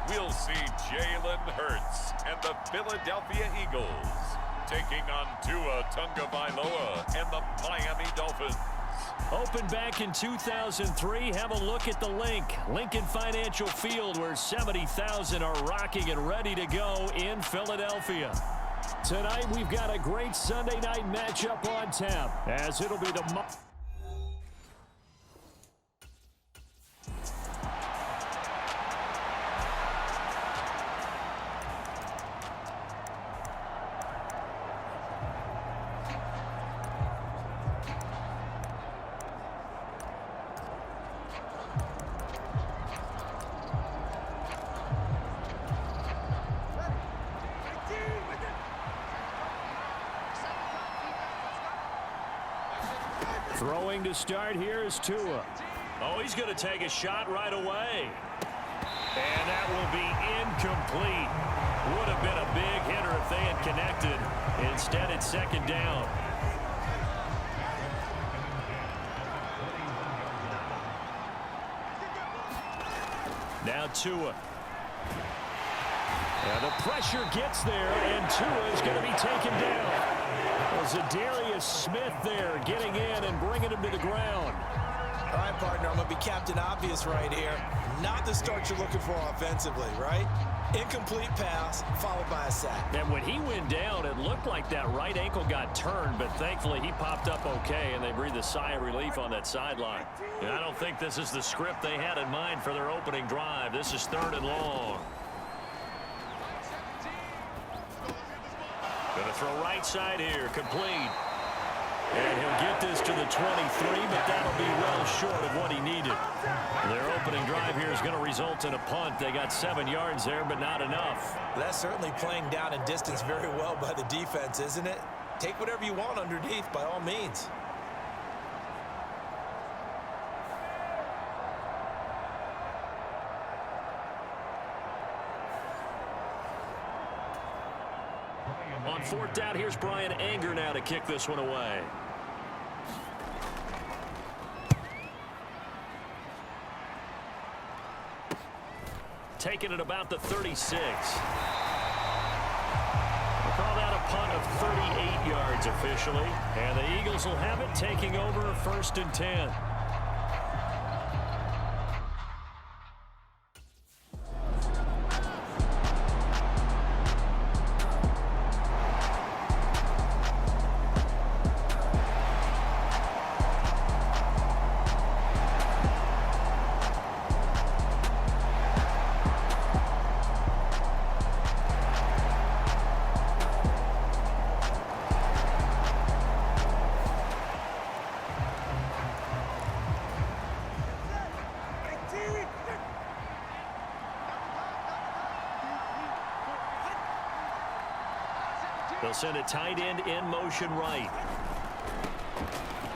we'll see Jalen Hurts and the Philadelphia Eagles taking on Tua Tagovailoa and the Miami Dolphins. Opened back in 2003, have a look at the Lincoln Financial Field, where 70,000 are rocking and ready to go in Philadelphia. Tonight, we've got a great Sunday night matchup on tap, as it'll be the... Throwing to start here is Tua. Oh, he's going to take a shot right away. And that will be incomplete. Would have been a big hitter if they had connected. Instead, it's second down. Now Tua. And the pressure gets there, and Tua is going to be taken down. Zadarius Smith there getting in and bringing him to the ground. All right, partner, I'm going to be Captain Obvious right here. Not the start you're looking for offensively, right? Incomplete pass followed by a sack. And when he went down, it looked like that right ankle got turned, but thankfully he popped up okay, and they breathed a sigh of relief on that sideline. And I don't think this is the script they had in mind for their opening drive. This is 3rd and long. Going to throw right side here, complete. And he'll get this to the 23, but that'll be well short of what he needed. Their opening drive here is going to result in a punt. They got 7 yards there, but not enough. That's certainly playing down in distance very well by the defense, isn't it? Take whatever you want underneath, by all means. On 4th down, here's Brian Anger now to kick this one away. Taking it about the 36. We'll call that a punt of 38 yards officially. And the Eagles will have it, taking over 1st and 10. They'll send a tight end in motion right.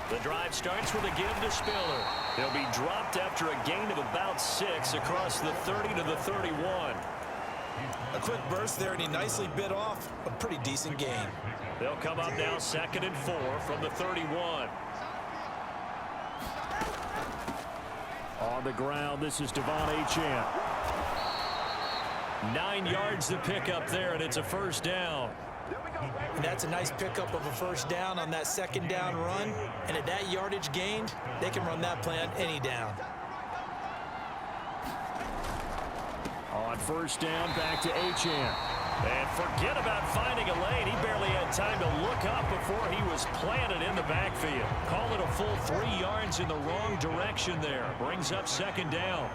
The drive starts with a give to Spiller. He'll be dropped after a gain of about 6 across the 30 to the 31. A quick burst there, and he nicely bit off a pretty decent gain. They'll come up now 2nd and 4 from the 31. On the ground, this is Devon Achane. 9 yards to pick up there, and it's a 1st down. And that's a nice pickup of a 1st down on that 2nd down run. And at that yardage gained, they can run that play on any down. On 1st down, back to Achane. And forget about finding a lane. He barely had time to look up before he was planted in the backfield. Call it a full 3 yards in the wrong direction there. Brings up 2nd down.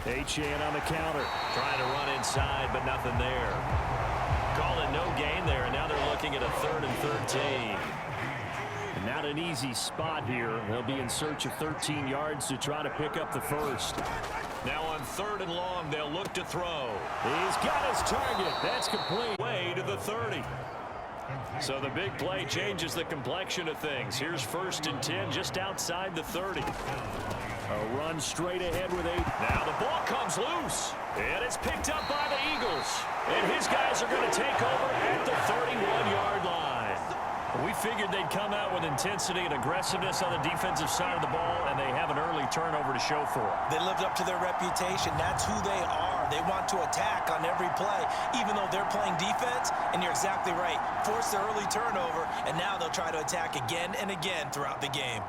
Achane on the counter. Trying to run inside, but nothing there. Call it no gain there, and now they're looking at a 3rd and 13. Not an easy spot here. They'll be in search of 13 yards to try to pick up the 1st. Now on 3rd and long, they'll look to throw. He's got his target. That's complete. Way to the 30. So the big play changes the complexion of things. Here's 1st and 10 just outside the 30. A run straight ahead with 8. Now the ball comes loose. And it's picked up by the Eagles. And his guys are going to take over at the 31-yard line. We figured they'd come out with intensity and aggressiveness on the defensive side of the ball, and they have an early turnover to show for it. They lived up to their reputation. That's who they are. They want to attack on every play, even though they're playing defense. And you're exactly right. Force the early turnover, and now they'll try to attack again and again throughout the game.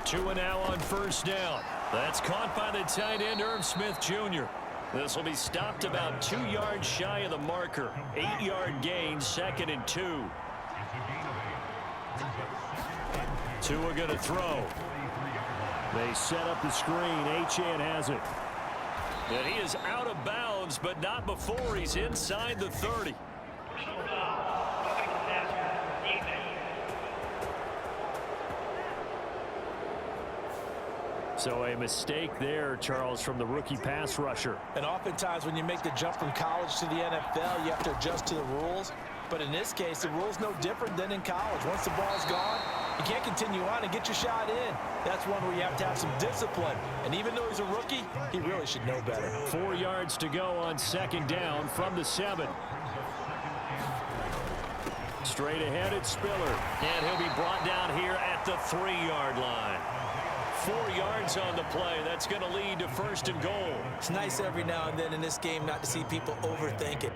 Two and now on first down. That's caught by the tight end, Irv Smith Jr. This will be stopped about 2 yards shy of the marker. 8-yard gain, 2nd and 2. Tua going to throw. They set up the screen. Achane has it. And he is out of bounds, but not before he's inside the 30. So a mistake there, Charles, from the rookie pass rusher. And oftentimes when you make the jump from college to the NFL, you have to adjust to the rules. But in this case, the rule's no different than in college. Once the ball's gone, you can't continue on and get your shot in. That's one where you have to have some discipline. And even though he's a rookie, he really should know better. 4 yards to go on 2nd down from the 7. Straight ahead, it's Spiller. And he'll be brought down here at the 3-yard line. 4 yards on the play. That's going to lead to 1st and goal. It's nice every now and then in this game not to see people overthink it.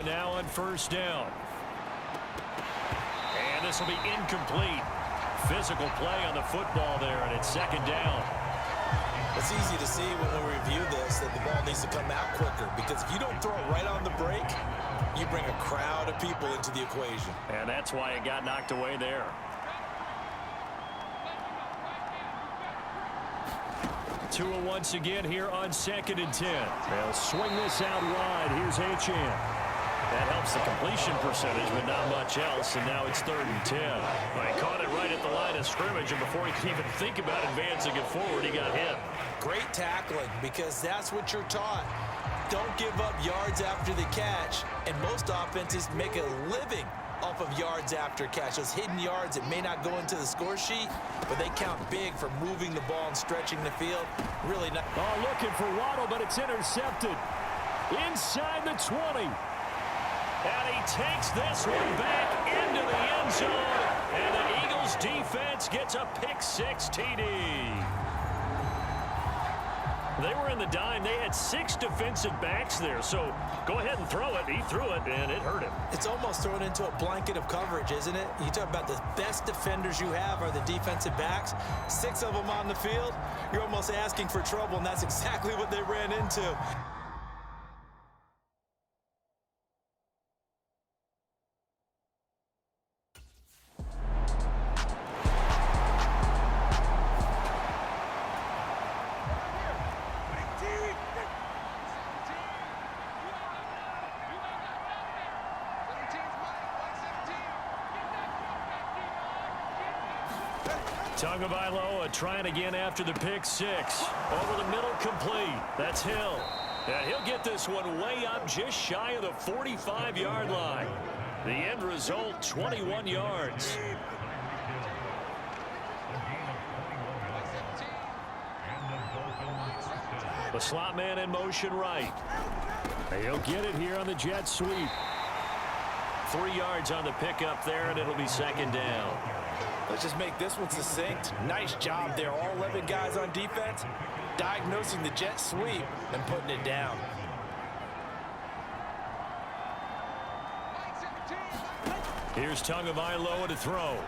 Now on 1st down. And this will be incomplete. Physical play on the football there, and it's 2nd down. It's easy to see when we review this that the ball needs to come out quicker, because if you don't throw it right on the break, you bring a crowd of people into the equation. And that's why it got knocked away there. Tua once again here on 2nd and 10. They'll swing this out wide. Here's Achane. That helps the completion percentage, but not much else, and now it's 3rd and 10. Well, he caught it right at the line of scrimmage, and before he could even think about advancing it forward, he got hit. Great tackling, because that's what you're taught. Don't give up yards after the catch, and most offenses make a living off of yards after catch. Those hidden yards that may not go into the score sheet, but they count big for moving the ball and stretching the field. Really not. Oh, looking for Waddle, but it's intercepted. Inside the 20. And he takes this one back into the end zone. And the Eagles defense gets a pick-6 TD. They were in the dime. They had 6 defensive backs there. So go ahead and throw it. He threw it, and it hurt him. It's almost thrown into a blanket of coverage, isn't it? You talk about the best defenders you have are the defensive backs. 6 of them on the field. You're almost asking for trouble, and that's exactly what they ran into. Tagovailoa trying again after the pick-6. Over the middle, complete. That's Hill. And he'll get this one way up just shy of the 45-yard line. The end result, 21 yards. The slot man in motion right. He'll get it here on the jet sweep. 3 yards on the pickup there, and it'll be 2nd down. Let's just make this one succinct. Nice job there. All 11 guys on defense diagnosing the jet sweep and putting it down. Here's Tagovailoa to throw.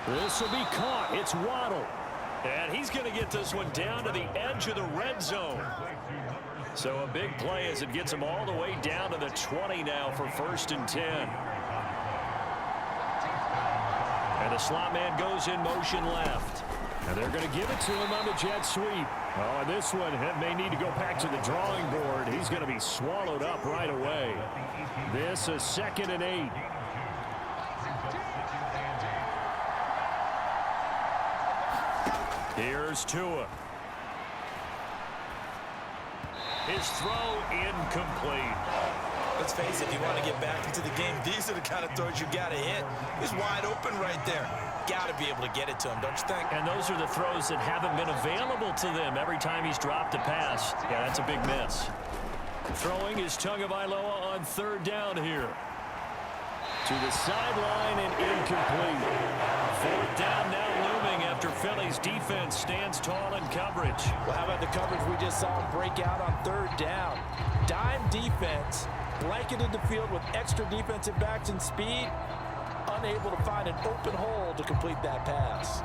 This will be caught. It's Waddle. And he's going to get this one down to the edge of the red zone. So a big play as it gets him all the way down to the 20 now for 1st and 10. And the slot man goes in motion left. And they're going to give it to him on the jet sweep. Oh, and this one may need to go back to the drawing board. He's going to be swallowed up right away. This is 2nd and 8. Here's Tua. His throw incomplete. Let's face it, if you want to get back into the game, these are the kind of throws you got to hit. He's wide open right there. Got to be able to get it to him, don't you think? And those are the throws that haven't been available to them every time he's dropped a pass. Yeah, that's a big miss. Throwing is Tagovailoa on 3rd down here. To the sideline and incomplete. 4th down now looming after Philly's defense stands tall in coverage. Well, how about the coverage we just saw him break out on 3rd down? Dime defense, blanketed the field with extra defensive backs and speed, unable to find an open hole to complete that pass.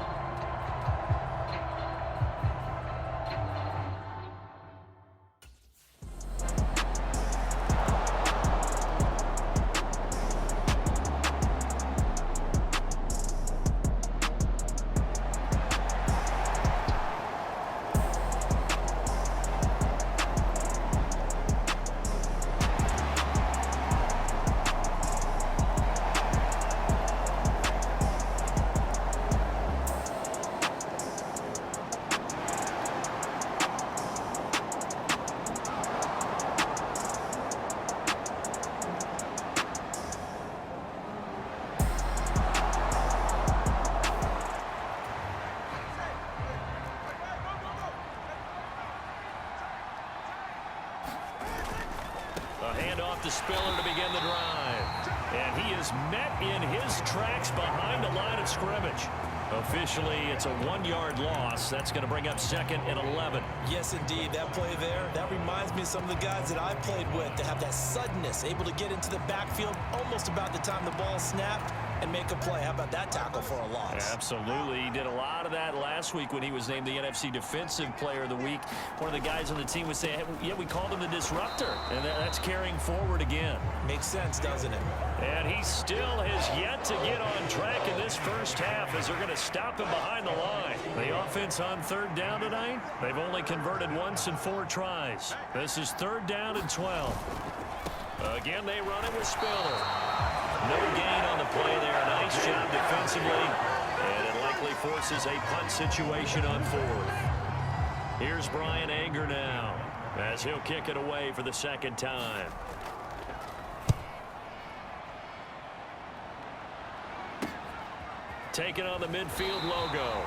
To Spiller to begin the drive. And he is met in his tracks behind the line of scrimmage. Officially, it's a 1-yard loss. That's going to bring up 2nd and 11. Yes, indeed. That play there, that reminds me of some of the guys that I played with to have that suddenness, able to get into the backfield almost about the time the ball snapped. and make a play. How about that tackle for a loss? Absolutely. He did a lot of that last week when he was named the NFC Defensive Player of the Week. One of the guys on the team would say, hey, yeah, we called him the disruptor, and that's carrying forward again. Makes sense, doesn't it? And he still has yet to get on track in this first half as they're going to stop him behind the line. The offense on third down tonight, they've only converted once in 4 tries. This is third down and 12. Again, they run it with Spiller. No gain on the play there. Nice job defensively. And it likely forces a punt situation on 4th. Here's Brian Anger now as he'll kick it away for the second time. Taking on the midfield logo.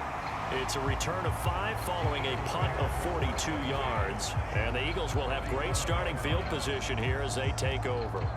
It's a return of 5 following a punt of 42 yards. And the Eagles will have great starting field position here as they take over.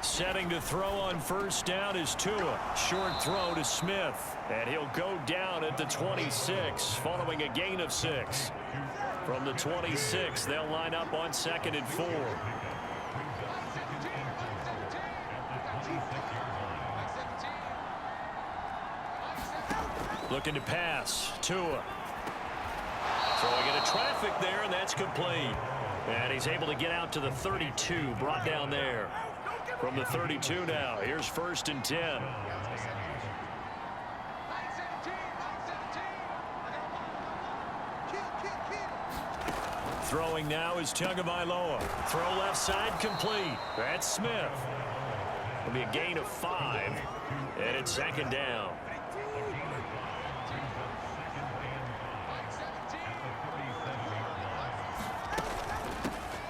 Setting to throw on first down is Tua. Short throw to Smith. And he'll go down at the 26 following a gain of 6. From the 26, they'll line up on 2nd and 4. Looking to pass. Tua. Throwing into traffic there, and that's complete. And he's able to get out to the 32, brought down there. From the 32 now, here's 1st and 10. Throwing now is Tagovailoa. Throw left side complete. That's Smith. It'll be a gain of 5, and it's 2nd down.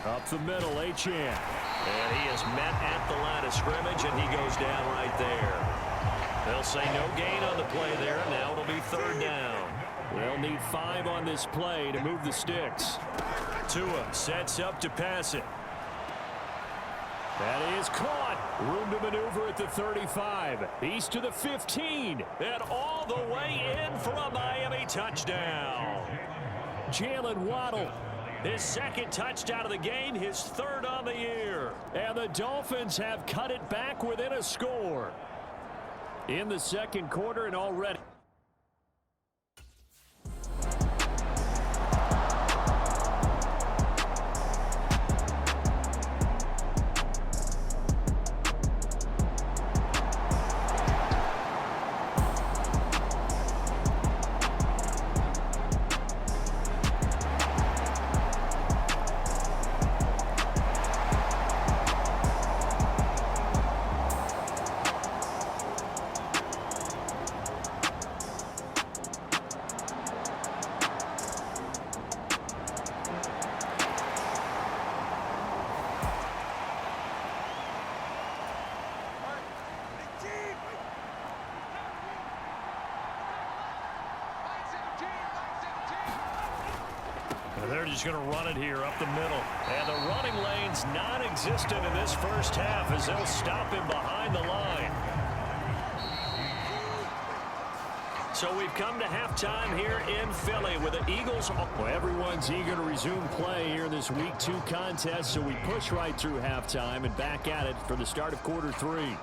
Up the middle, Achane. And he is met at the line of scrimmage, and he goes down right there. They'll say no gain on the play there. Now it'll be 3rd down. They'll need 5 on this play to move the sticks. Tua sets up to pass it. That is caught. Room to maneuver at the 35. He's to the 15. And all the way in for a Miami touchdown. Jalen Waddle. His 2nd touchdown of the game, his 3rd on the year. And the Dolphins have cut it back within a score. In the 2nd quarter and already. They're just going to run it here up the middle. And the running lane's non-existent in this first half as they'll stop him behind the line. So we've come to halftime here in Philly with the Eagles. Well, everyone's eager to resume play here in this Week 2 contest, so we push right through halftime and back at it for the start of quarter 3.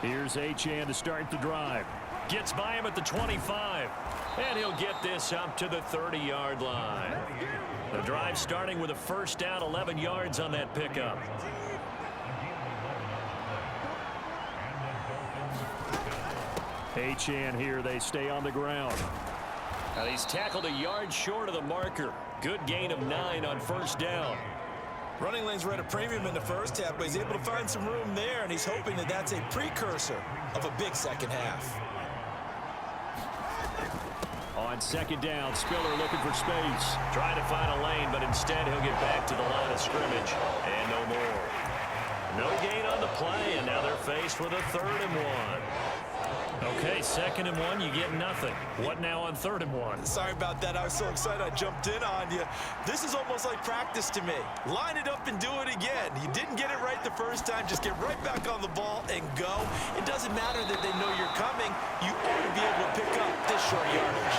Here's Here's Achane to start the drive. Gets by him at the 25. And he'll get this up to the 30-yard line. The drive starting with a first down, 11 yards on that pickup. Achane here, they stay on the ground. And he's tackled a yard short of the marker. Good gain of 9 on first down. Running lanes were at a premium in the first half, but he's able to find some room there, and he's hoping that that's a precursor of a big second half. On second down, Spiller looking for space. Trying to find a lane, but instead he'll get back to the line of scrimmage. And no more. No gain on the play, and now they're faced with a 3rd and 1. Okay, 2nd and 1, you get nothing. What now on 3rd and 1? Sorry about that. I was so excited I jumped in on you. This is almost like practice to me. Line it up and do it again. You didn't get it right the first time. Just get right back on the ball and go. It doesn't matter that they know you're coming. You ought to be able to pick up this short yardage.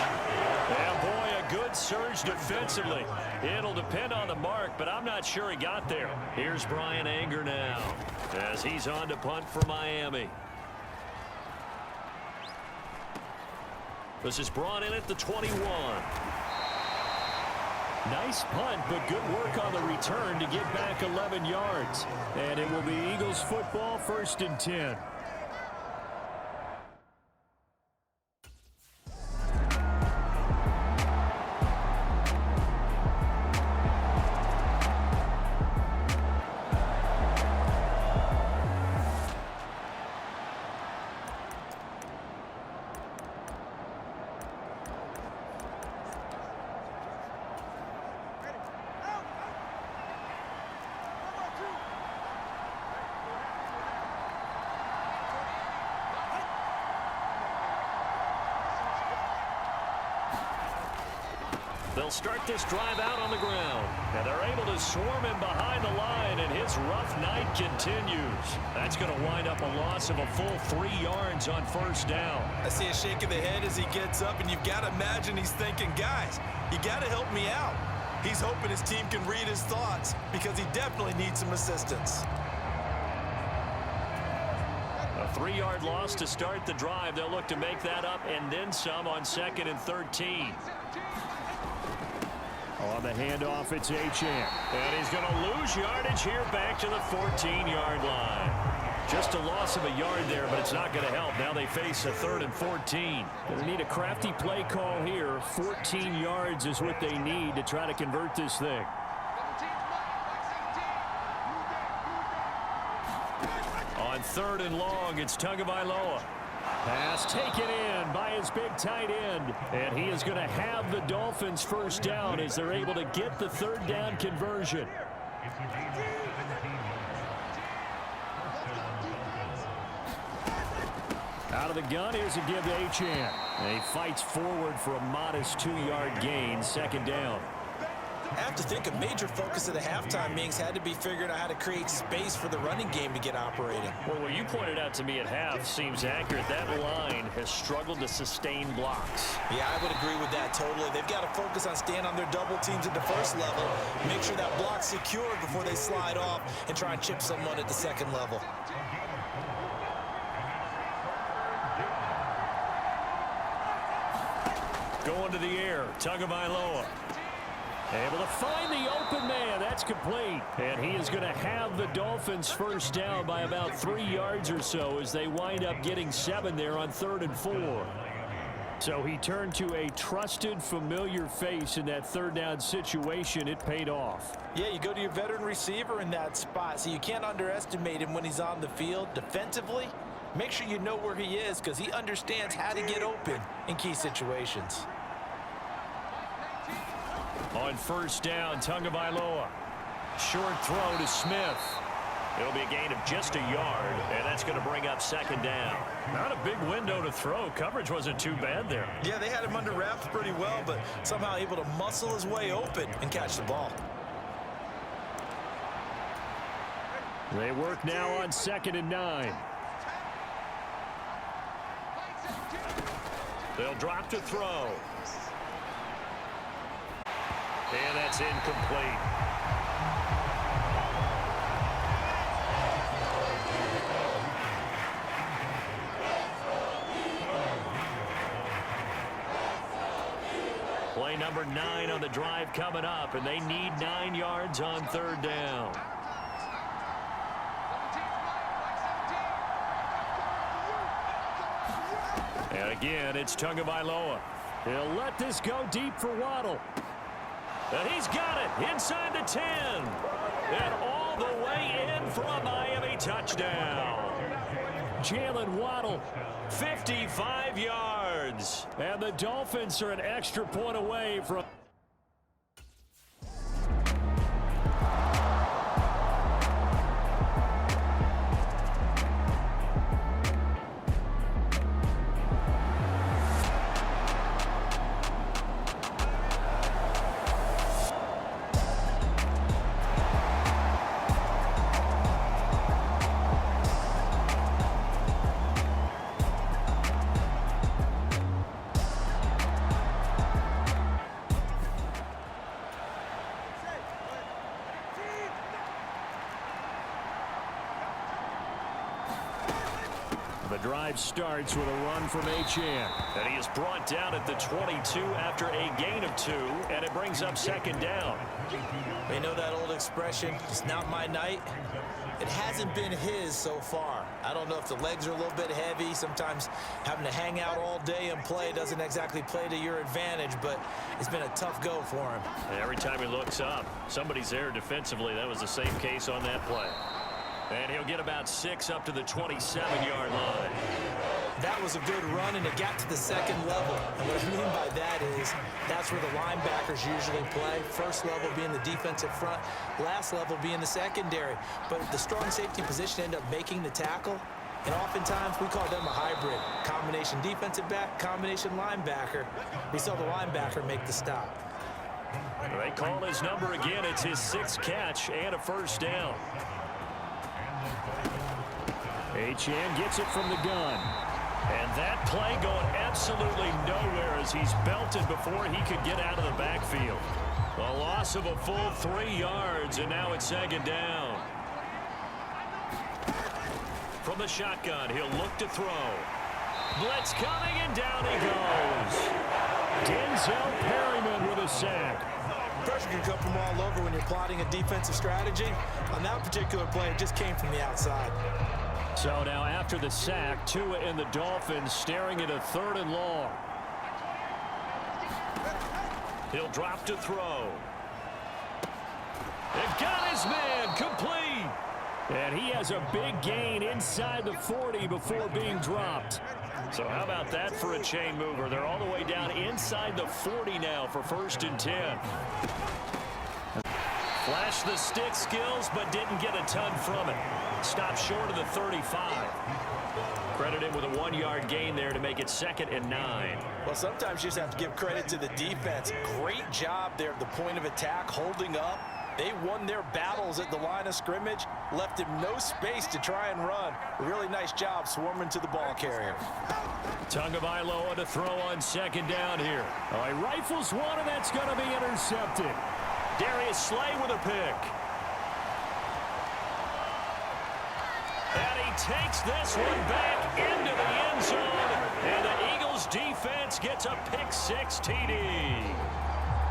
Yeah, boy, a good surge defensively. It'll depend on the mark, but I'm not sure he got there. Here's Brian Anger now as he's on to punt for Miami. This is brought in at the 21. Nice punt, but good work on the return to get back 11 yards. And it will be Eagles football, 1st and 10. They'll start this drive out on the ground. And they're able to swarm him behind the line, and his rough night continues. That's going to wind up a loss of a full 3 yards on first down. I see a shake of the head as he gets up, and you've got to imagine he's thinking, guys, you got to help me out. He's hoping his team can read his thoughts because he definitely needs some assistance. A 3-yard loss to start the drive. They'll look to make that up and then some on 2nd and 13. On the handoff, it's Achane. And he's going to lose yardage here back to the 14-yard line. Just a loss of a yard there, but it's not going to help. Now they face a 3rd and 14. They need a crafty play call here. 14 yards is what they need to try to convert this thing. On 3rd and long, it's Tagovailoa. Pass taken in by his big tight end. And he is going to have the Dolphins first down as they're able to get the 3rd down conversion. Out of the gun, here's a give to Achane. And he fights forward for a modest 2-yard gain, 2nd down. I have to think a major focus of the halftime meetings had to be figuring out how to create space for the running game to get operating. Well, what you pointed out to me at half seems accurate. That line has struggled to sustain blocks. Yeah, I would agree with that totally. They've got to focus on staying on their double teams at the first level, make sure that block's secured before they slide off and try and chip someone at the 2nd level. Going to the air, Tagovailoa. Able to find the open man. That's complete. And he is going to have the Dolphins first down by about 3 yards or so as they wind up getting 7 there on 3rd and 4. So he turned to a trusted, familiar face in that 3rd down situation. It paid off. Yeah, you go to your veteran receiver in that spot, so you can't underestimate him when he's on the field defensively. Make sure you know where he is because he understands how to get open in key situations. On first down, Tagovailoa. Short throw to Smith. It'll be a gain of just a yard, and that's going to bring up 2nd down. Not a big window to throw. Coverage wasn't too bad there. Yeah, they had him under wraps pretty well, but somehow able to muscle his way open and catch the ball. They work now on 2nd and 9. They'll drop to throw. And that's incomplete. Play number 9 on the drive coming up, and they need 9 yards on third down. And again, it's Tagovailoa. He'll let this go deep for Waddle. And he's got it inside the 10. And all the way in for a Miami touchdown. Jalen Waddle, 55 yards. And the Dolphins are an extra point away from... The drive starts with a run from Achane. And he is brought down at the 22 after a gain of 2, and it brings up second down. You know that old expression, it's not my night? It hasn't been his so far. I don't know if the legs are a little bit heavy. Sometimes having to hang out all day and play doesn't exactly play to your advantage, but it's been a tough go for him. And every time he looks up, somebody's there defensively. That was the same case on that play. And he'll get about 6 up to the 27-yard line. That was a good run, and it got to the second level. And what I mean by that is that's where the linebackers usually play. First level being the defensive front, last level being the secondary. But the strong safety position ended up making the tackle. And oftentimes we call them a hybrid. Combination defensive back, combination linebacker. We saw the linebacker make the stop. They call his number again. It's his 6th catch and a first down. Achane gets it from the gun. And that play going absolutely nowhere as he's belted before he could get out of the backfield. A loss of a full 3 yards, and now it's second down. From the shotgun, he'll look to throw. Blitz coming, and down he goes. Denzel Perryman with a sack. Pressure can come from all over when you're plotting a defensive strategy. On that particular play, it just came from the outside. So now after the sack, Tua and the Dolphins staring at a 3rd and long. He'll drop to throw. They've got his man complete. And he has a big gain inside the 40 before being dropped. So how about that for a chain mover? They're all the way down inside the 40 now for 1st and 10. Flashed the stick skills, but didn't get a ton from it. Stopped short of the 35. Credit him with a 1-yard gain there to make it 2nd and 9. Well, sometimes you just have to give credit to the defense. Great job there at the point of attack, holding up. They won their battles at the line of scrimmage, left him no space to try and run. A really nice job swarming to the ball carrier. Tagovailoa to throw on 2nd down here. Oh, he rifles one, and that's going to be intercepted. Darius Slay with a pick. And he takes this one back into the end zone. And the Eagles defense gets a pick-6 TD.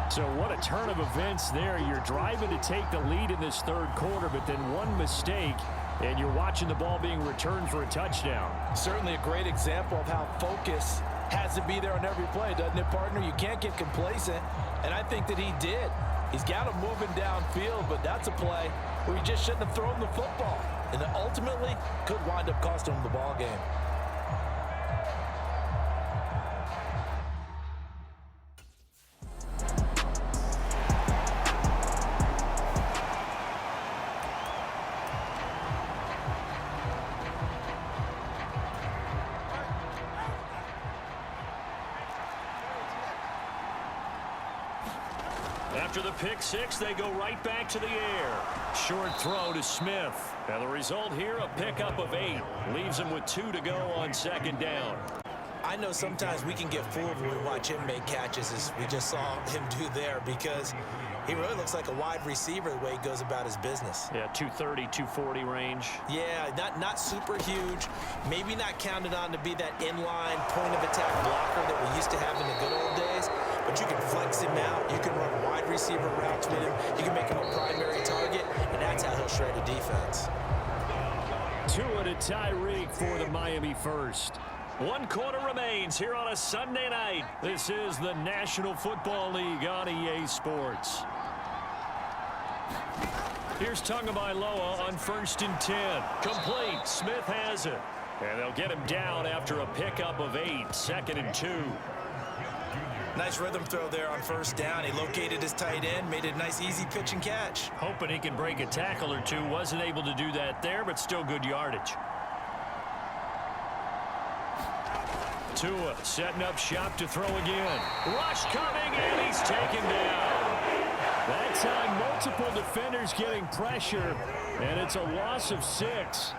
So what a turn of events there. You're driving to take the lead in this 3rd quarter, but then one mistake, and you're watching the ball being returned for a touchdown. Certainly a great example of how focus has to be there on every play, doesn't it, partner? You can't get complacent, and I think that he did. He's got him moving downfield, but that's a play where he just shouldn't have thrown the football, and it ultimately could wind up costing him the ball game. After the pick-6, they go right back to the air. Short throw to Smith. And the result here, a pickup of 8. Leaves him with 2 to go on 2nd down. I know sometimes we can get fooled when we watch him make catches, as we just saw him do there, because he really looks like a wide receiver the way he goes about his business. Yeah, 230, 240 range. Yeah, not super huge. Maybe not counted on to be that inline point-of-attack blocker that we used to have in the good old days. But but you can flex him out. You can run wide receiver routes with him. You can make him a primary target, and that's how he'll shred a defense. Tua to Tyreek for the Miami first. 1 quarter remains here on a Sunday night. This is the National Football League on EA Sports. Here's Tagovailoa on 1st and 10. Complete. Smith has it. And they'll get him down after a pickup of 8. 2nd and 2. Nice rhythm throw there on 1st down. He located his tight end, made a nice easy pitch and catch. Hoping he can break a tackle or two. Wasn't able to do that there, but still good yardage. Tua setting up shop to throw again. Rush coming, and he's taken down. That time, multiple defenders getting pressure, and it's a loss of 6.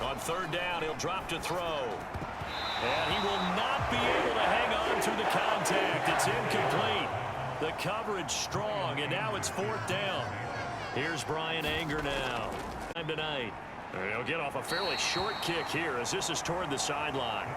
On 3rd down, he'll drop to throw. And he will not be able to hang on through the contact. It's incomplete. The coverage strong, and now it's 4th down. Here's Brian Anger now. Time tonight. He'll get off a fairly short kick here as this is toward the sideline.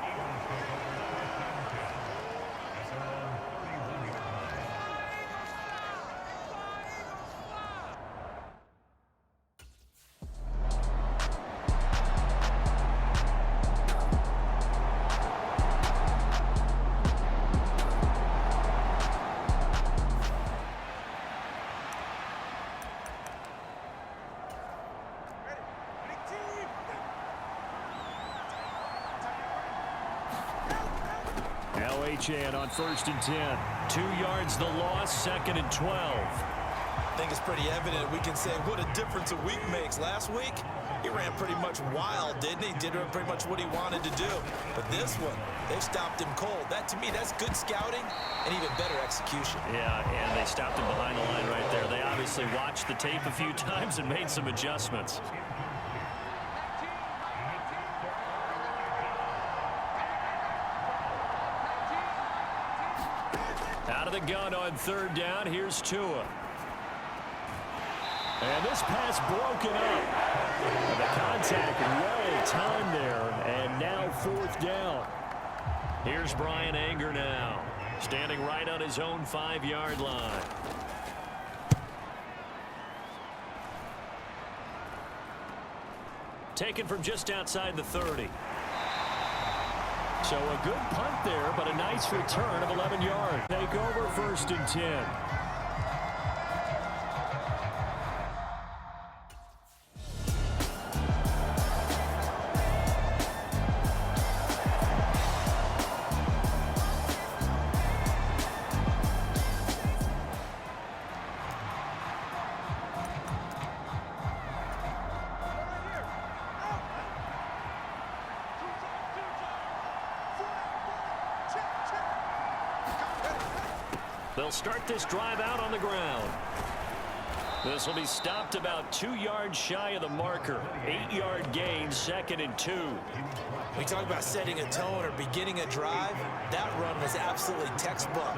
And on 1st and 10. 2 yards the loss, 2nd and 12. I think it's pretty evident we can say what a difference a week makes. Last week, he ran pretty much wild, didn't he? Did pretty much what he wanted to do. But this one, they've stopped him cold. That, to me, that's good scouting and even better execution. Yeah, and they stopped him behind the line right there. They obviously watched the tape a few times and made some adjustments. Out of the gun on 3rd down. Here's Tua. And this pass broken up. And the contact well timed there. And now 4th down. Here's Brian Anger now. Standing right on his own 5-yard line. Taken from just outside the 30. So a good punt there, but a nice return of 11 yards. Take over 1st and 10. They'll start this drive out on the ground. This will be stopped about 2 yards shy of the marker. 8-yard gain, 2nd and 2. We talk about setting a tone or beginning a drive. That run was absolutely textbook.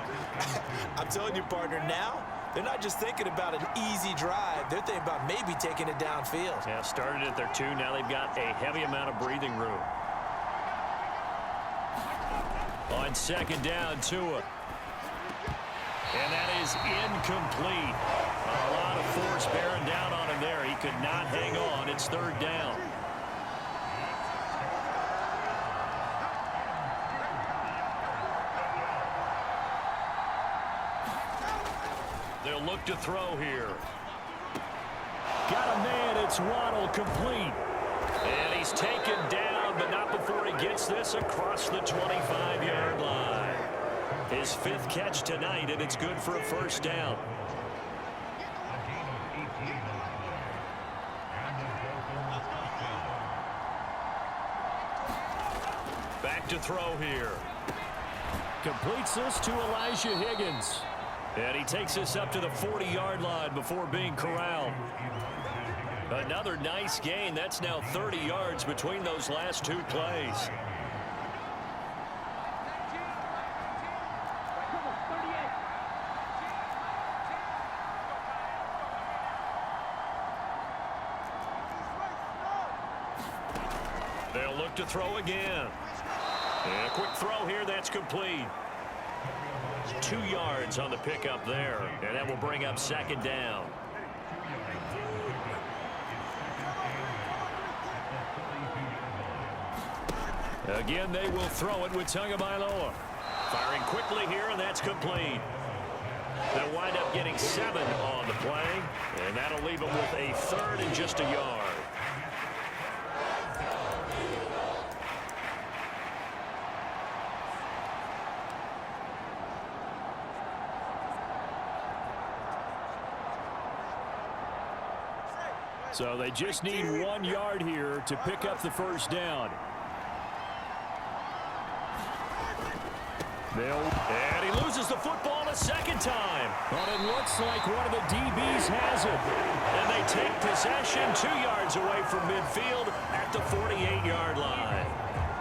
I'm telling you, partner, now they're not just thinking about an easy drive. They're thinking about maybe taking it downfield. Yeah, started at their 2. Now they've got a heavy amount of breathing room. On 2nd down, Tua. And that is incomplete. A lot of force bearing down on him there. He could not hang on. It's 3rd down. They'll look to throw here. Got a man. It's Waddle, complete. And he's taken down, but not before he gets this across the 25-yard line. His 5th catch tonight, and it's good for a 1st down. Back to throw here. Completes this to Elijah Higgins. And he takes this up to the 40-yard line before being corralled. Another nice gain. That's now 30 yards between those last 2 plays. They'll look to throw again. And a quick throw here, that's complete. 2 yards on the pickup there, and that will bring up second down. Again, they will throw it with Tagovailoa. Firing quickly here, and that's complete. They'll wind up getting 7 on the play, and that'll leave them with a 3rd and just a yard. So they just need 1 yard here to pick up the first down. And he loses the football a second time. But it looks like one of the DBs has it. And they take possession 2 yards away from midfield at the 48-yard line.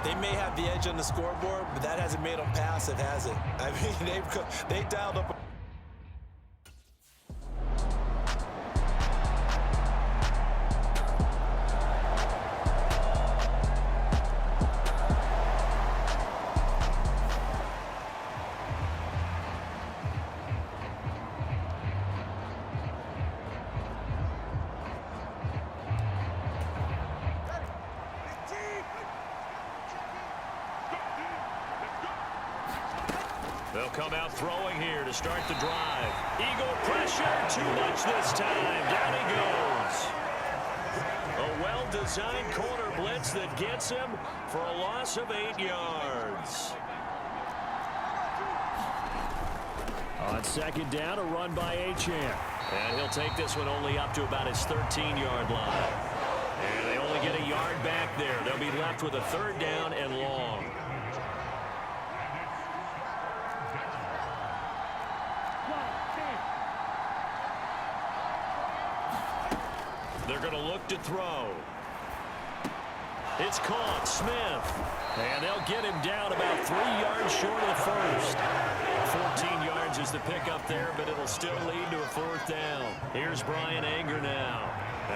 They may have the edge on the scoreboard, but that hasn't made them passive, has it? I mean, they dialed up. They'll come out throwing here to start the drive. Eagle pressure, too much this time. Down he goes. A well-designed corner blitz that gets him for a loss of 8 yards. On second down, a run by Achane. And he'll take this one only up to about his 13-yard line. And they only get a yard back there. They'll be left with a 3rd down and long. They're going to look to throw. It's caught. Smith. And they'll get him down about 3 yards short of the first. 14 yards is the pickup there, but it'll still lead to a 4th down. Here's Brian Anger now,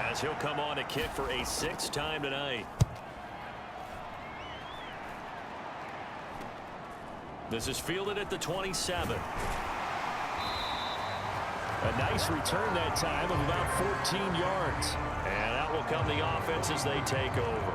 as he'll come on to kick for a 6th time tonight. This is fielded at the 27. A nice return that time of about 14 yards. And out will come the offense as they take over.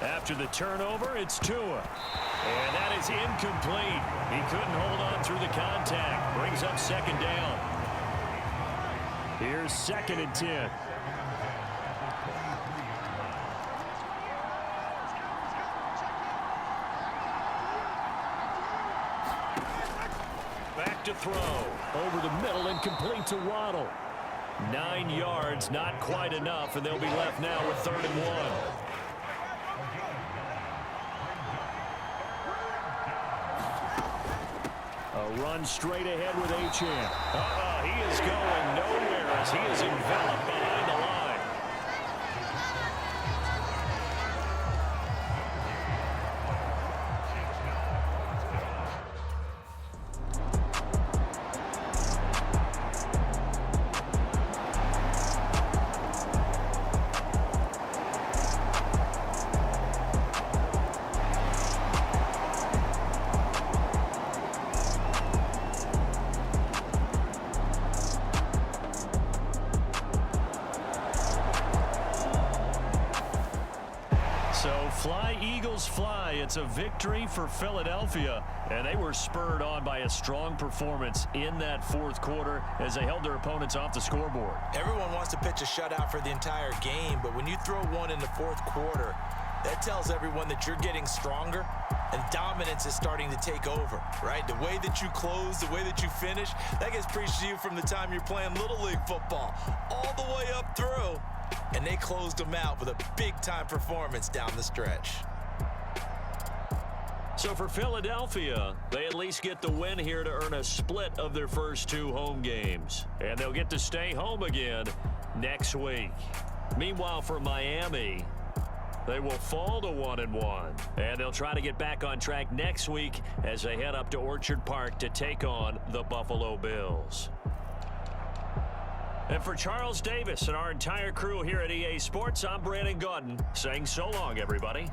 After the turnover, it's Tua. And that is incomplete. He couldn't hold on through the contact. Brings up second down. Here's 2nd and 10. Back to throw. Over the middle and complete to Waddle. 9 yards, not quite enough, and they'll be left now with 3rd and 1. Run straight ahead with Achane. He is going nowhere as he is enveloped behind the line. Fly, Eagles, fly. It's a victory for Philadelphia, and they were spurred on by a strong performance in that 4th quarter as they held their opponents off the scoreboard. Everyone wants to pitch a shutout for the entire game, but when you throw one in the 4th quarter, that tells everyone that you're getting stronger and dominance is starting to take over, right? The way that you close, the way that you finish, that gets preached to you from the time you're playing Little League football all the way up through. And they closed them out with a big-time performance down the stretch. So for Philadelphia, they at least get the win here to earn a split of their first 2 home games. And they'll get to stay home again next week. Meanwhile, for Miami, they will fall to 1-1. And they'll try to get back on track next week as they head up to Orchard Park to take on the Buffalo Bills. And for Charles Davis and our entire crew here at EA Sports, I'm Brandon Gaudin saying so long, everybody.